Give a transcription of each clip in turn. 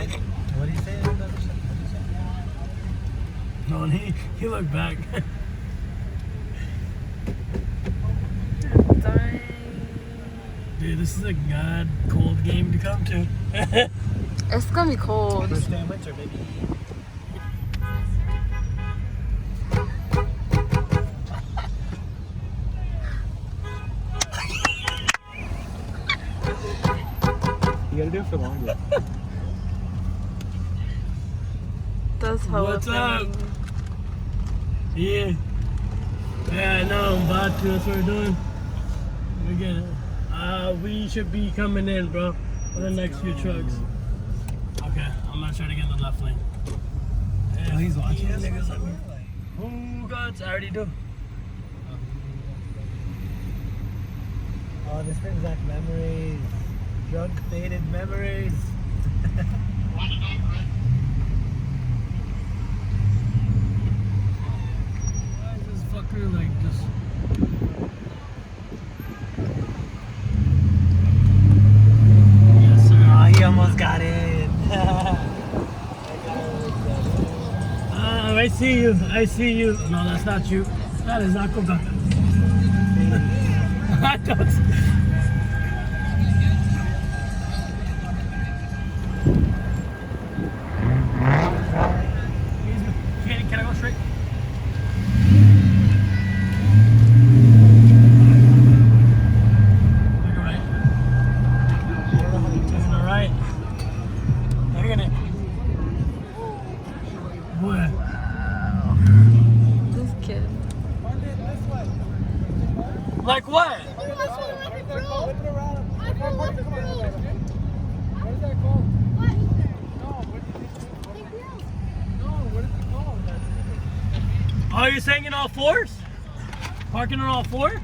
What do you say? No, and he looked back. Dang. Dude, this is a god cold game to come to. It's gonna be cold. First day in winter, baby. You gotta do it for longer. That's hella What's up? funny. Yeah. Yeah, I know. I'm about to. That's what we're doing. We're getting. We should be coming in, bro. For the next few trucks. Okay, I'm gonna try to get in the left lane. Oh, he's watching us? Who got? I already do. Oh, this brings back memories. Drunk faded memories. Why is this fucker like just? Yes, sir. Oh, he almost got in. I see you. I see you. No, that's not you. That is not Coca. I don't. Can I go straight? Look right. Listen to right. Look at it. What? This kid. Like what? Oh, you're saying in all fours? Parking on all four? You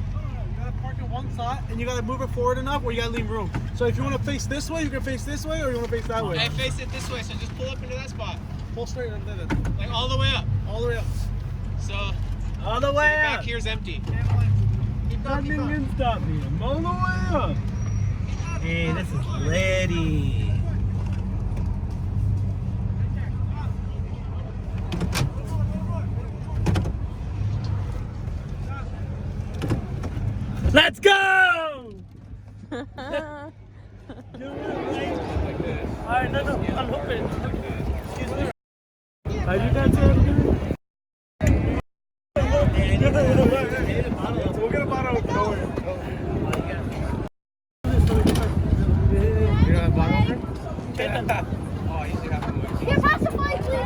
gotta park in one spot and you gotta move it forward enough or you gotta leave room. So if you wanna face this way, you can face this way or you wanna face that way. I face it this way, so just pull up into that spot. Pull straight and then it. Like all the way up. All the way up. So All the the way back up. here's empty. Nothing can stop me. I'm all the way up. Hey, this is ready. Let's go! That's Alright, no, I'm hoping. Excuse me. Are you guys ready? We'll get a bottle of color. You got a bottle over? Oh, you should have one. You're about to fight me.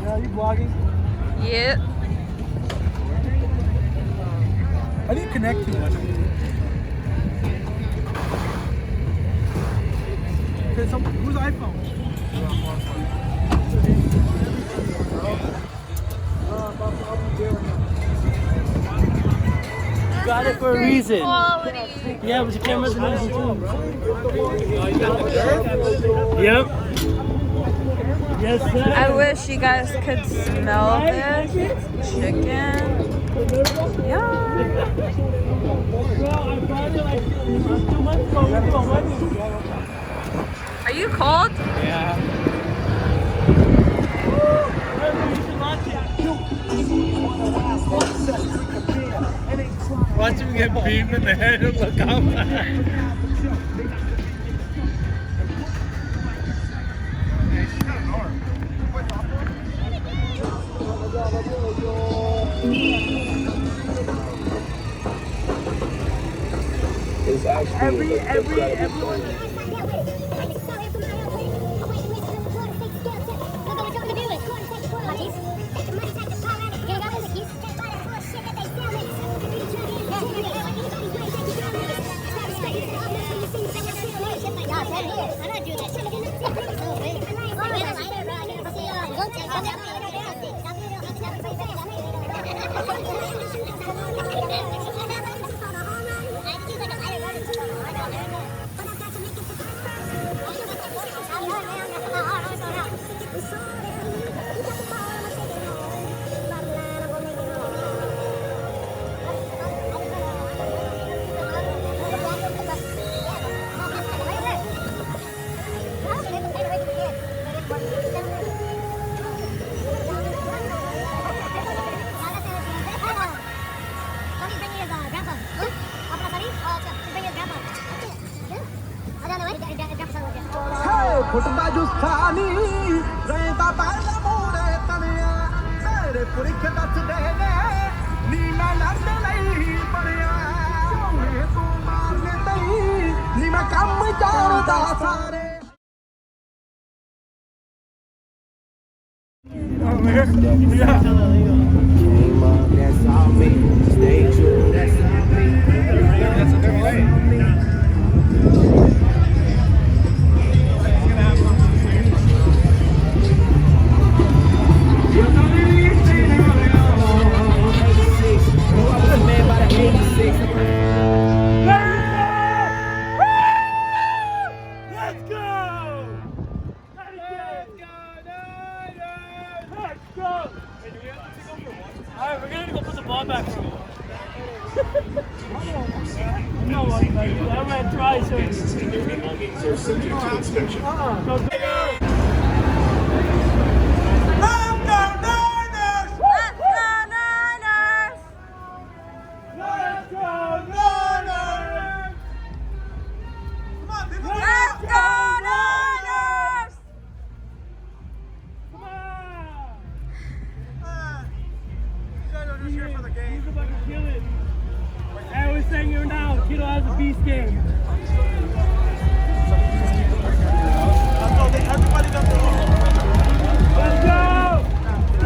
Yeah, you vlogging? Yep. How do you connect to it? Okay, so whose iPhone? You got it for a reason. Quality. Yeah, but your camera's amazing too. Yep. Yes, sir. I wish you guys could smell this chicken. Yeah. Are you cold? Watch him get beamed in the head and look up. Everyone. ਨੀ ਰਹਿੰਦਾ ਪਹਿਲਾ ਮੂਰੇ ਤਣਿਆ ਤੇਰੇ ਪੁਰਖ ਦੱਸਦੇ ਨੇ ਨੀ ਮੈਂ ਲੜਨ ਲਈ ਬਣਿਆ ਨੀ ਤੂੰ ਮਾਰਨੇ ਤਈ ਨੀ ਮੈਂ ਕੰਮ ਜਾਣਦਾ ਸਾਰੇ Came up, that's all me. Stay true, that's all me. That's a different way. Alright, we're gonna go put the ball back for a while. No one like that. I'm gonna try something. Go, go. He's about to kill it. I was saying here now, Kiddo has a beast game. Everybody does their own. Let's go!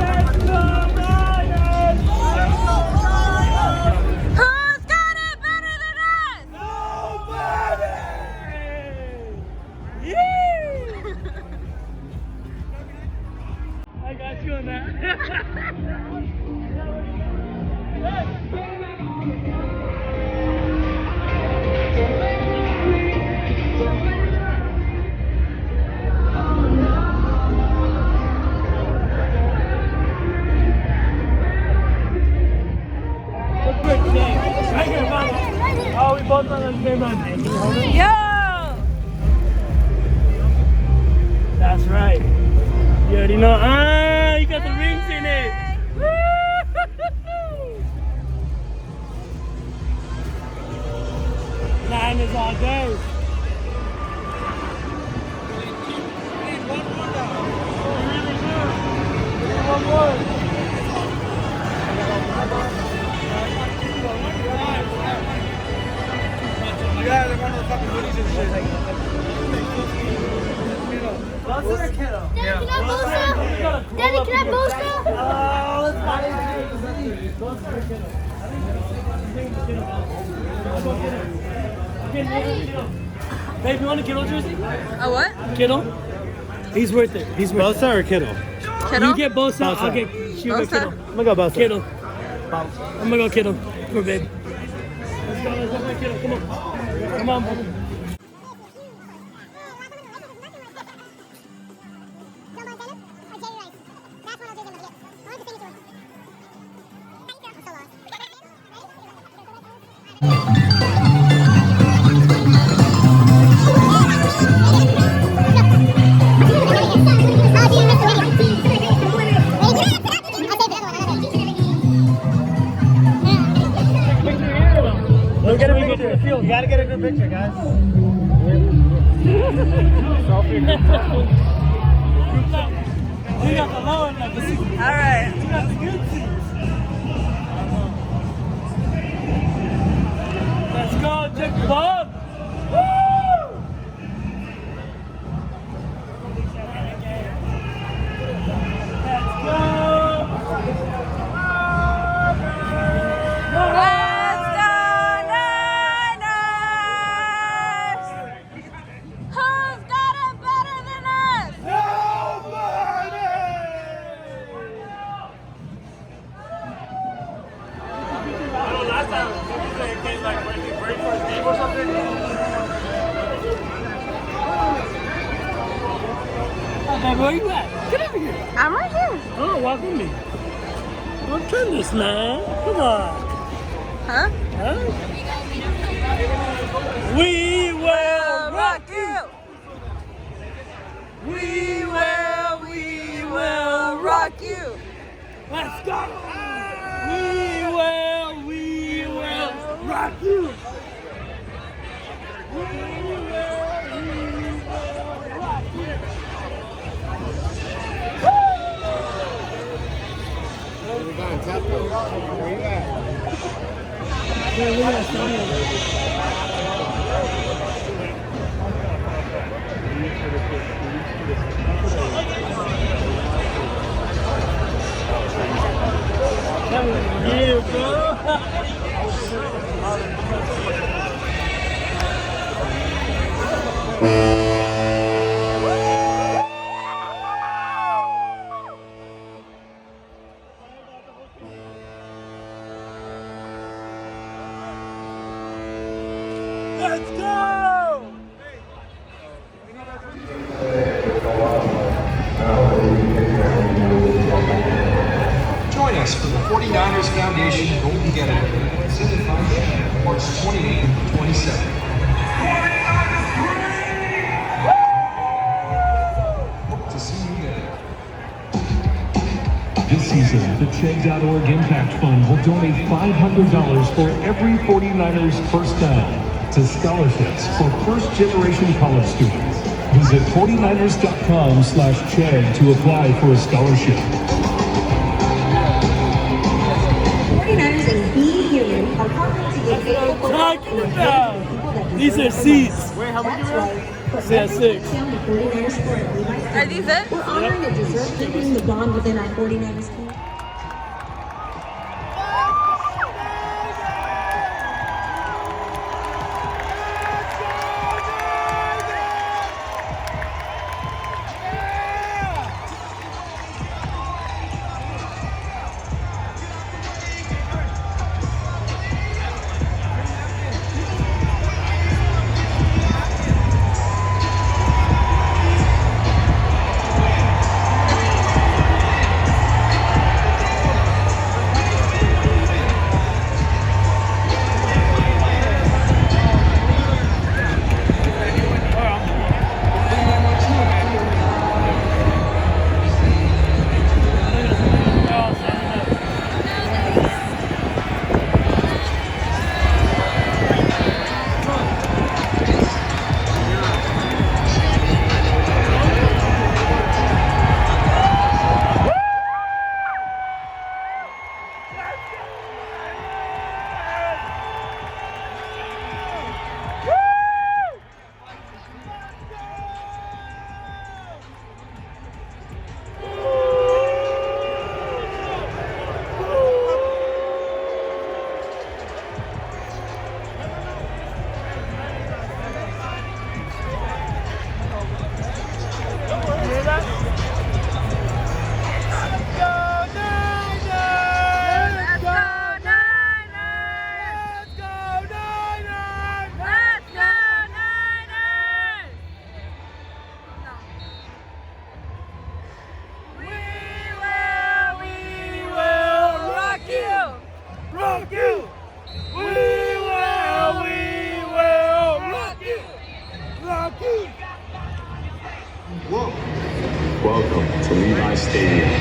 Let's go, Niners! Who's got it better than us? Nobody! Yeah! I got you on that. Oh, we both on the same line. Yo! That's right. You already know. Ah, you got the rings in it. Nine is all day. One more. Yeah, they're one of the fucking hoodies and shit. Daddy, can Daddy, can I boast Babe, you want a Kittle jersey? A what? Kittle? He's worth it. He's worth Bosa or Kittle? Kittle? You get Bosa, Bosa. I'll get Shiva Bosa? Kittle. I'm gonna go Bosa. Kittle. I'm gonna go Kittle for babe. Let's go play Kittle. Come on. Come on, baby. Let's get a big picture. You gotta get a good picture, guys. Selfie. You got the low and like the seat. Alright. You got the good seats. Let's go, check Bob. Woo! Let's go. Let's go, Niners! Who's got it better than us? Last time, it came like break for his game or something. Hey, baby, where you at? Get over here. I'm right here. Oh, walk with me. Don't turn this, man. Come on. Huh? Huh? We will rock you. We will rock you. Let's go. We will rock you. We will rock you. Yeah, bro. Let's go! Join us for the 49ers Foundation Golden Getaway, presented by Shell, March 28th and 27th. Hope to see you there. This season, the Chegg.org Impact Fund will donate $500 for every 49ers first down to scholarships for first-generation college students. Visit 49ers.com/Chegg to apply for a scholarship. 49ers and Be Human are partnering to give faithful Talking about. These are seats. Wait, how many are Yeah, 6. Are these it? We're honoring the deserve, keeping the bond within our 49ers team. Welcome to Levi Stadium.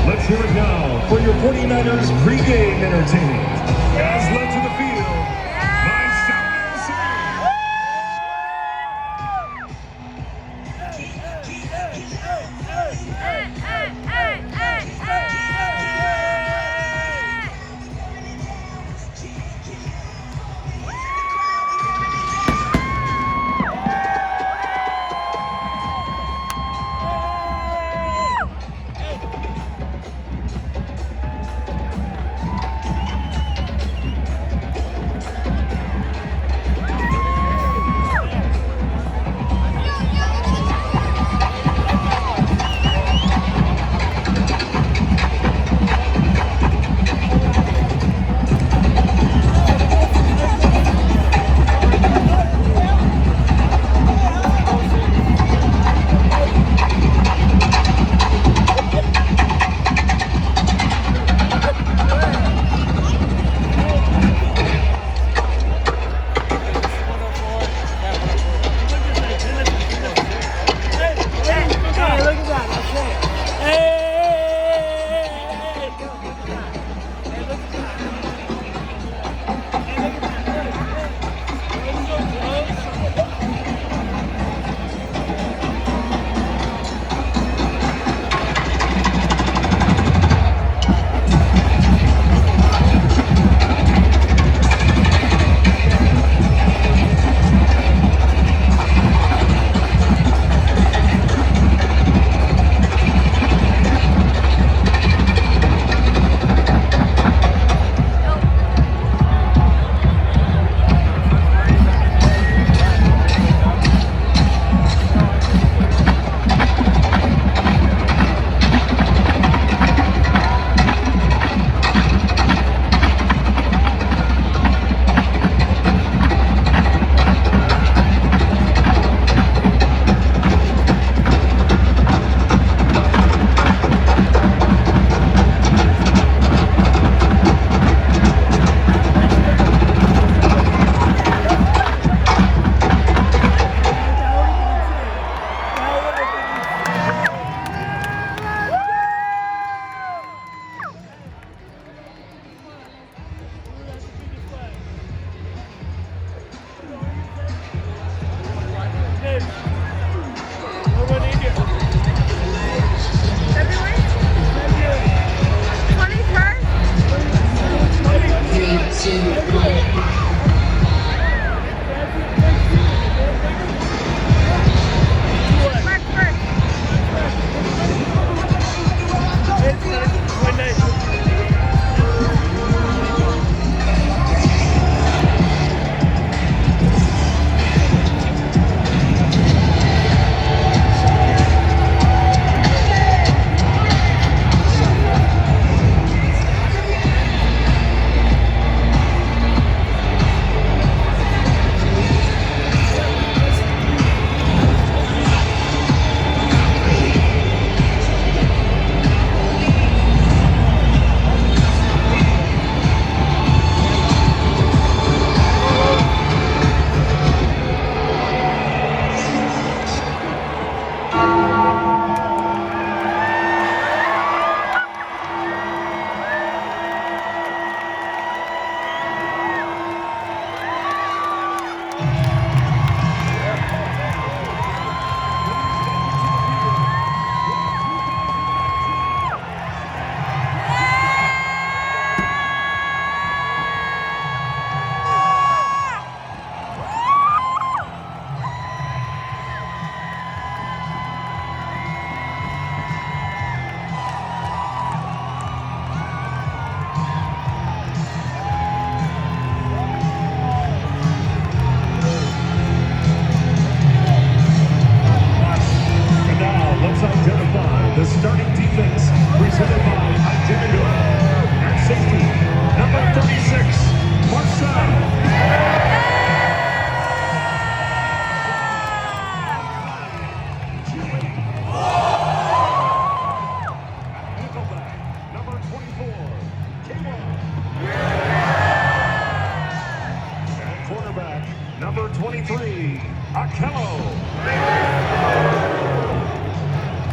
Let's hear it now for your 49ers pregame entertainment. As led to the field by Southern City. And now let's identify the starting defense presented by Identigo. At safety, number 36, Marcel. Nickelback, number 24, Kayla. And quarterback, number 23, Akello.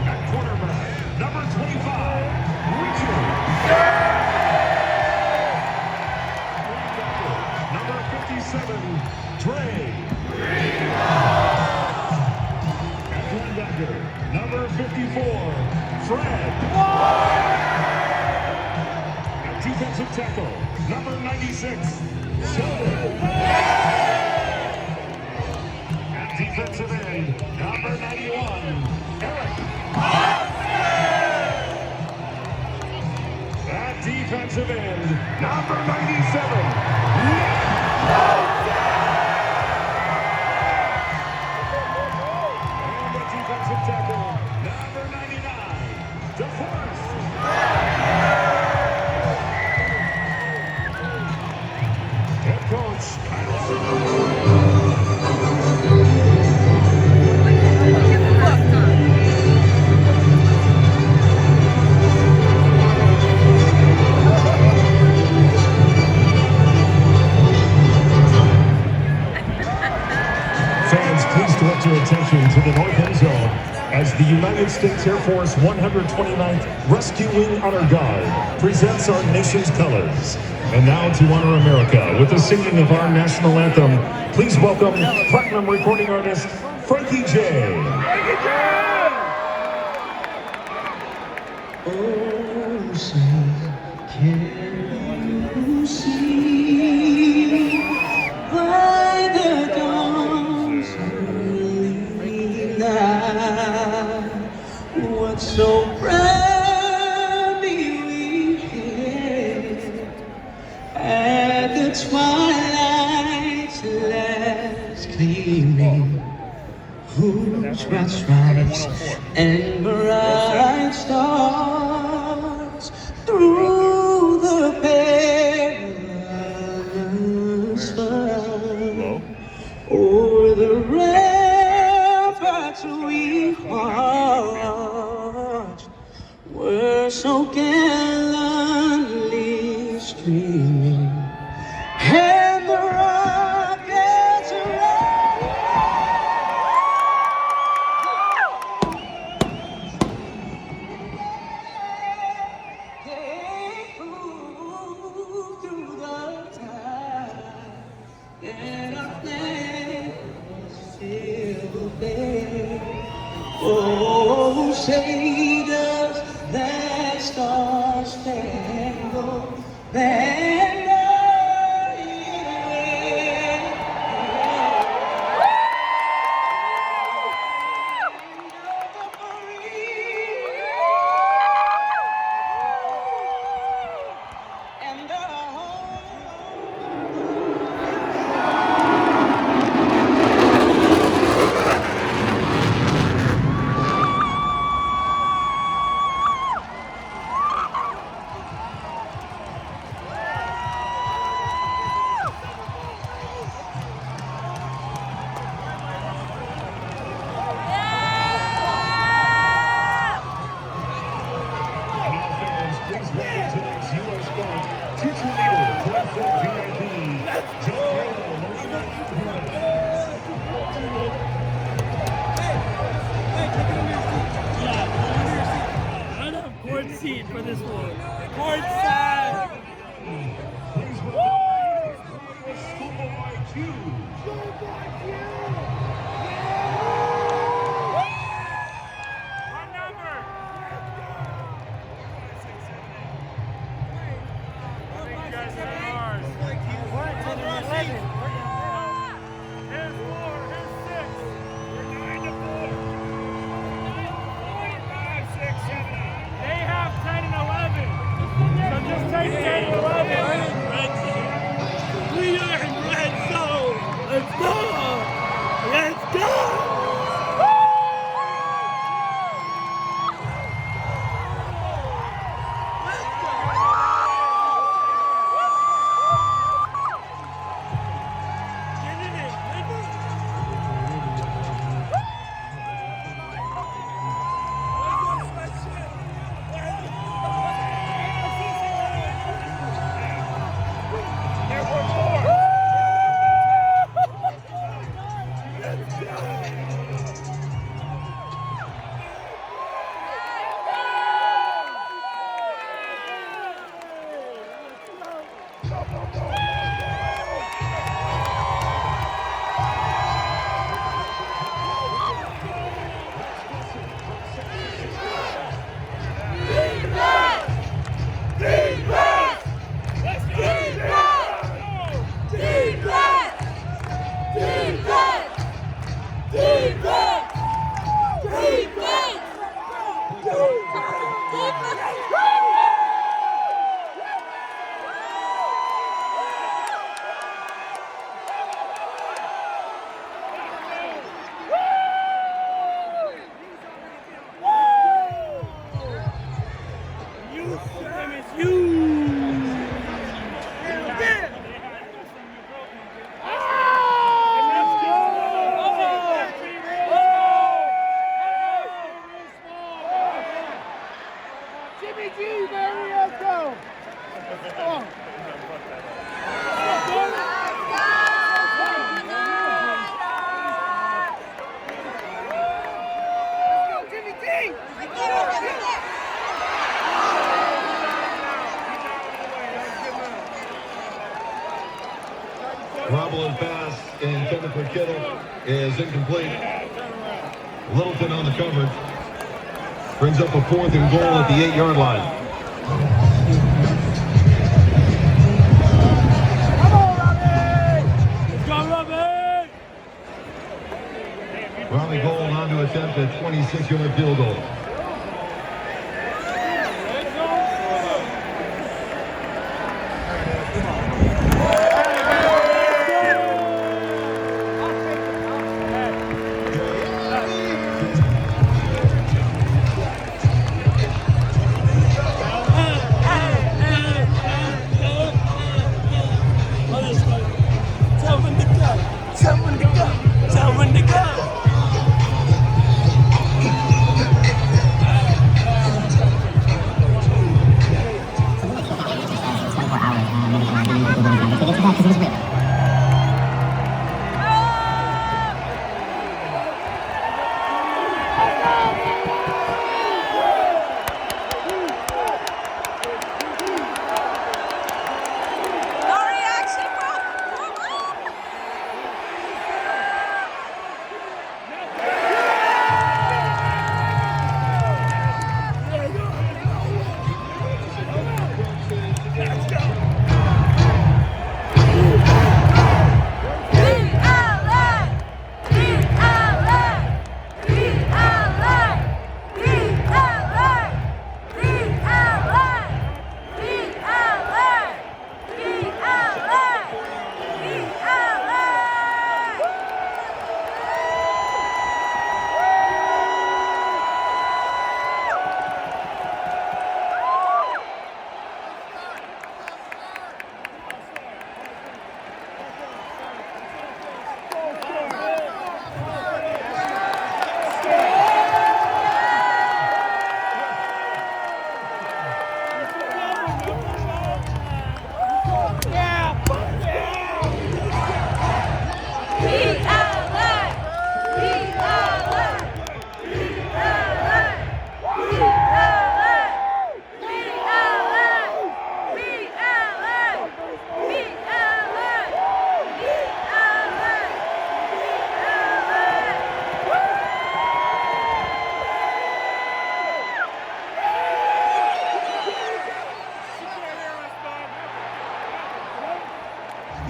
At quarterback, number 25, Richard. Number 57, Dre. At linebacker, number 54, Fred. At defensive tackle, number 96, Sheldon. At defensive end, number 91, Eric. At defensive end, number 97, Nick. And the defensive tackle, number 99, DeForest. Head coach, Kyle Fans, please direct your attention to the north end zone as the United States Air Force 129th Rescue Wing Honor Guard presents our nation's colors. And now to honor America with the singing of our national anthem, please welcome platinum recording artist Frankie J. Oh, say, can you see by the dawn's early light what so proudly we hailed at the twilight's last gleaming, whose bright stripes and bright stars through the perilous flood o'er the ramparts we marched were so gallantly streaming, and the rockets they flew through the time, and our flag was still there. Oh, say does that star-spangled banner seat for this one. Courtside. Please welcome School IQ. What number? I think you guys are ours. Here's 4, here's 6. We're 9 to 4. 5, 6, 7, 8. They have 10 and 11. So just take 10 and 11. Red zone. We are in red zone. Let's go. Let's go. Robbling pass intended for Kittle is incomplete. Littleton on the coverage. Brings up a 4th and goal at the 8-yard line. Robbie Gold on to attempt a 26-yard field goal.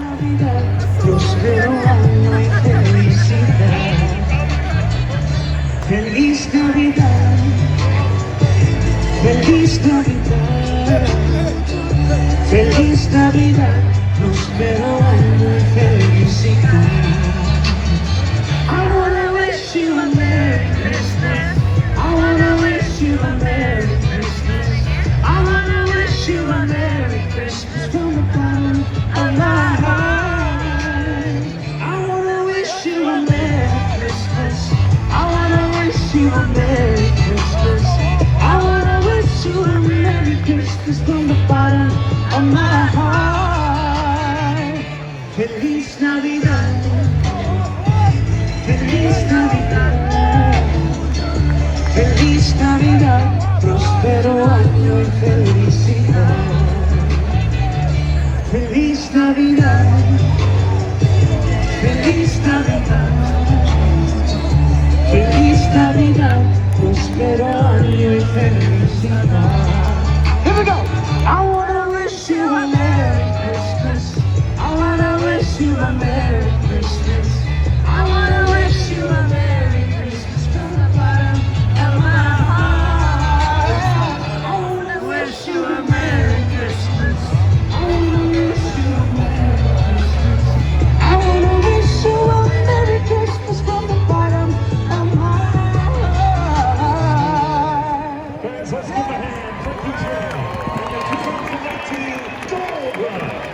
Navidad, próspero año y felicidad. Feliz Navidad, feliz Navidad, feliz Navidad, próspero año y felicidad. I wanna wish you a Merry Christmas. I wanna wish you a Merry Christmas. I wanna wish you a Merry Christmas from the bottom of my heart. I wanna wish you a Merry Christmas. I wanna wish you a Merry Christmas. I wanna wish you a Merry Christmas from the bottom of my heart. Feliz Navidad. Feliz Navidad. Feliz Navidad. Próspero año y felicidad. Feliz Navidad. Feliz Navidad. Feliz Navidad. Próspero año y felicidad. Here we go. I wanna wish you a Merry Christmas. I wanna wish you a Merry Christmas. I wanna wish you a Merry Christmas from the bottom of my heart. I wanna wish you a Merry Christmas. I wanna wish you a Merry Christmas. I wanna wish you a Merry Christmas from the bottom of my heart. Fans, let's give a hand for DJ and the 2019 Gold Rush.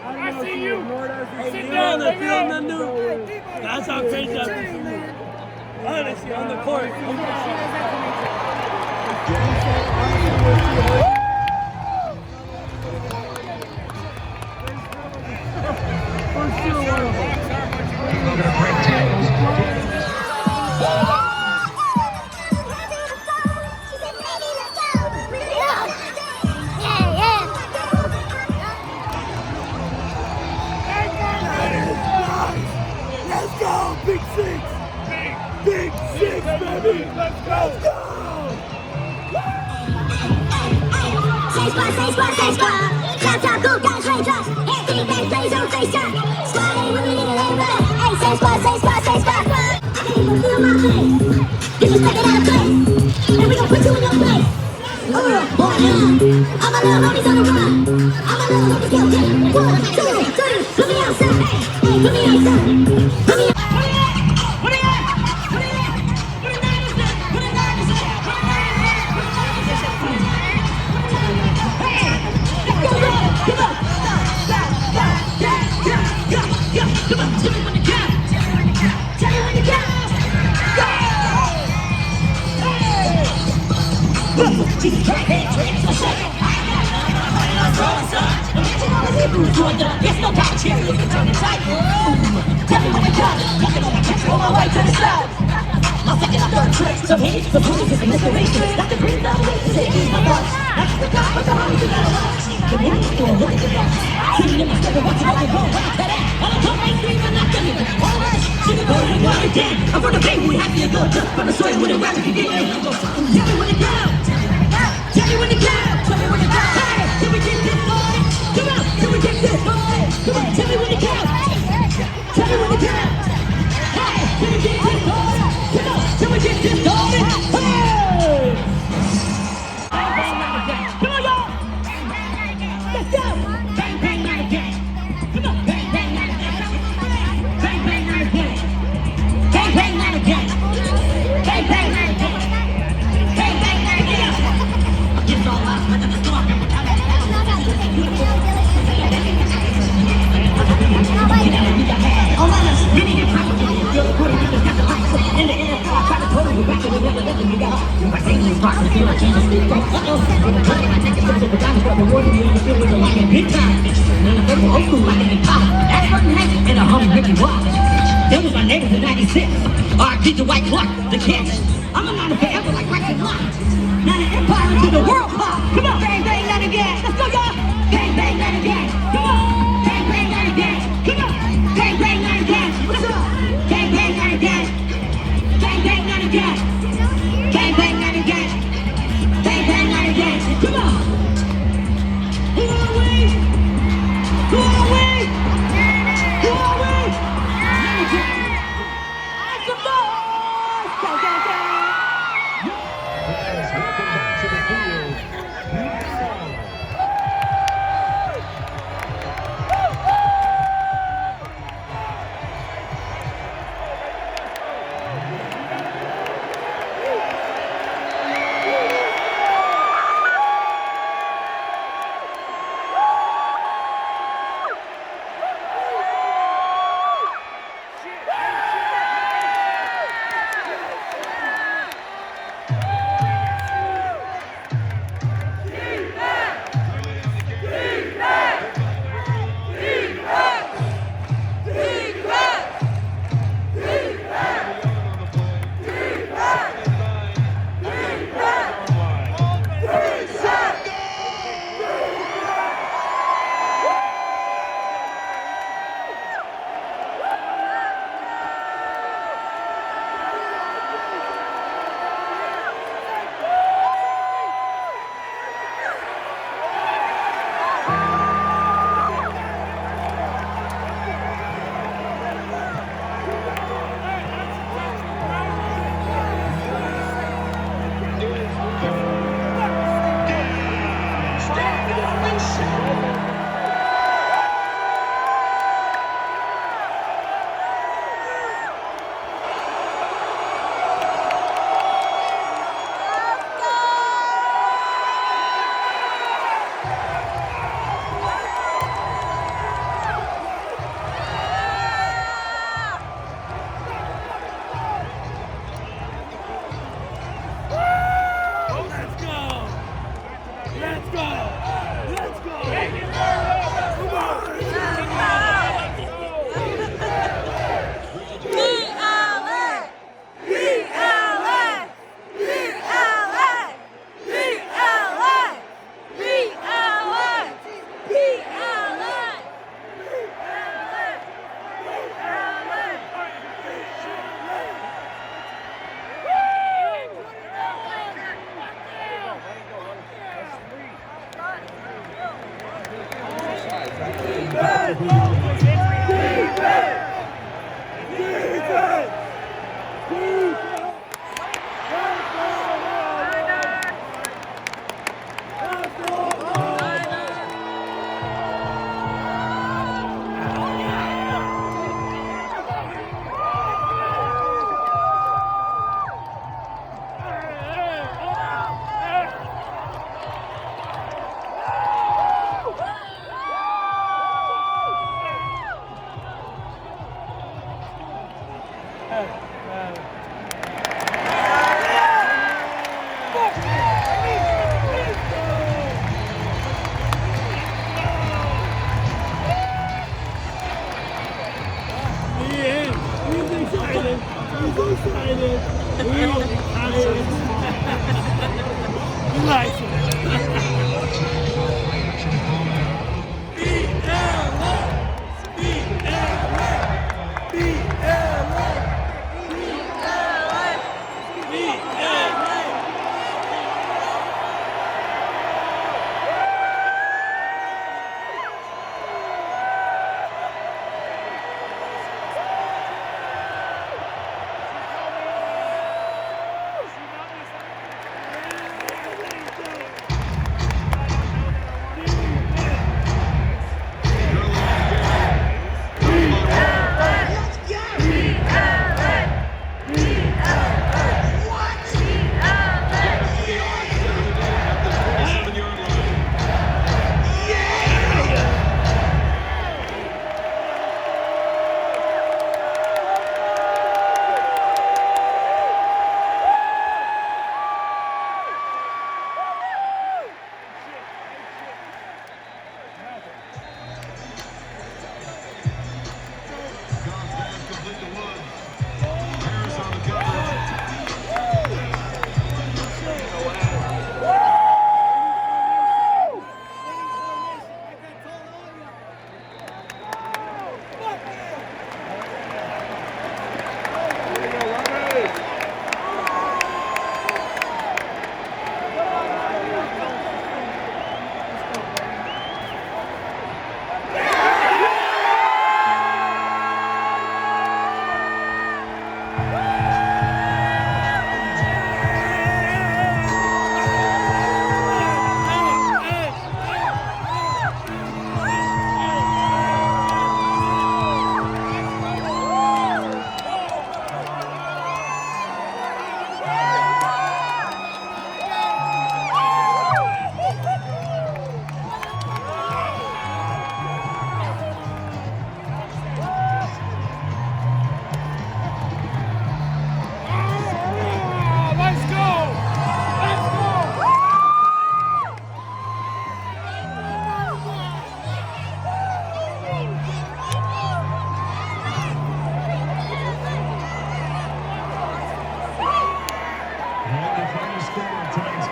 I see you. Sit down, they're feeling the new. That's how crazy I've been. Honestly, on the court. Let's go, Big Six! Big Six, baby! Let's go! Say squad, clap, clap, cool guys, raindrops. Everything they blaze on FaceTime. Squad ain't really need it, ain't ready. Hey, say squad. I can't even feel my face. You just take it out of place. And we gon' put you in your place. Boy, yeah. All my little homies on the run. All my little homies guilty. 1, 2, 3, put me outside. Hey, put me outside. Put me outside. There's no couch here, you can turn it tight. Tell me when you come, walking on my chest, on my way to the side. I'm thinking I'm third trick, so hey, the police is a mystery. Not the green down way to take my thoughts. That's the guy, but the homies in the house. The woman's doing what it's about. Sitting in my step, watching all the road, like a cat. All the top ain't screaming, not giving it. All right, she can go and go again. I'm from the bay, we have to go just from the soil with a rap if you get it. Tell me when to go. Tell me when to go. Tell me when to go. Hey, till we get this started. Come on, till we get this started. Come on, tell me when to go. Tell me when to go. Hey, till we get this started. Come on, till we get this started. Hey! Come on, y'all. Let's go. Bang, bang, not again. Come on, bang, bang, not again. Bang, bang, not again. Bang, bang, not again. Bang, bang, not again. the back of the river, let me go. My singing spark, I feel like Jesus big go. In the money, I take a sip of the diamond, but the water you feel with the light and big time. None of them were old school, like in pop. That's certain hate, and a homie Ricky Watch. That was my neighbors in 96. R.I.P. to White Clark, the catch. I'm a nine forever like Rex and Lott. Now the empire into the world pop. Come on, bang, bang, let it get. Let's go, y'all. Bang, bang, let it get. Come on. Bang, bang, let it get. Come on. Bang, bang, let it get. What's up? Bang, bang, let it get. Bang, bang, let it get. Bang, bang, let it get. Bang, bang, let it get. Come on. Who are we? Who are we? Who are we? Let it get. I'm the boss. Go, go, go. Yes, welcome back to the field.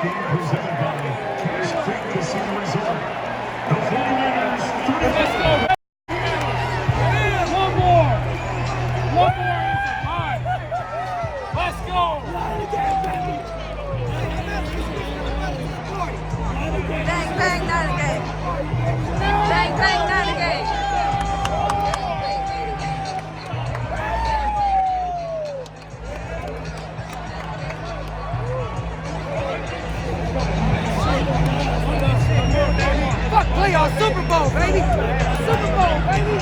game presented by Cache Creek Casino Resort. The 49ers 3-0. One more. One more. All right. Let's go. Bang, bang, not again. Bang, bang, not again. Fuck playoff Super Bowl, baby. Super Bowl, baby.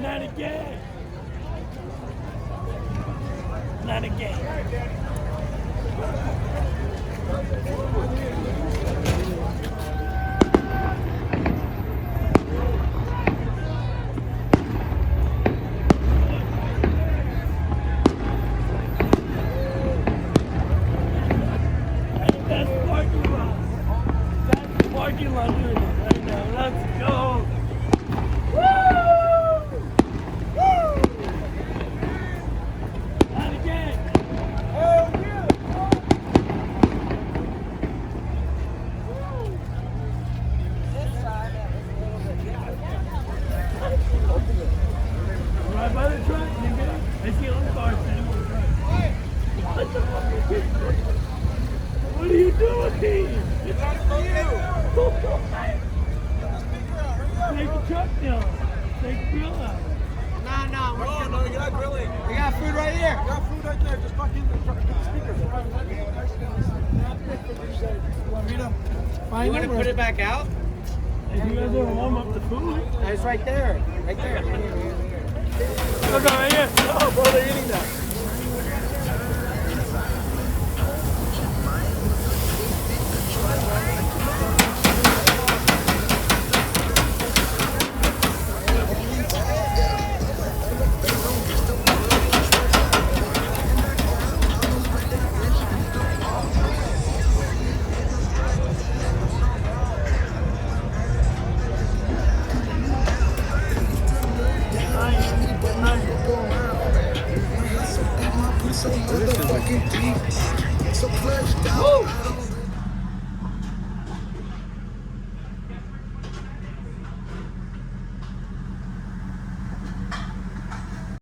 Not again. Not again. That's parking lot. That's parking lot right now. Let's go. Not again. Right by the truck, nigga. I see all the cars sitting on the truck. What the fuck is this? What are you doing? It's not for you. Take the truck down. Take the grill out. No, you're not grilling. We got food right here. We got food right there. Just fucking the speakers. You want to put it back out? If you guys want to warm up the food. It's right there. Right there. Look right here. Oh, bro, they're eating that. So motherfucking deep. So flushed out.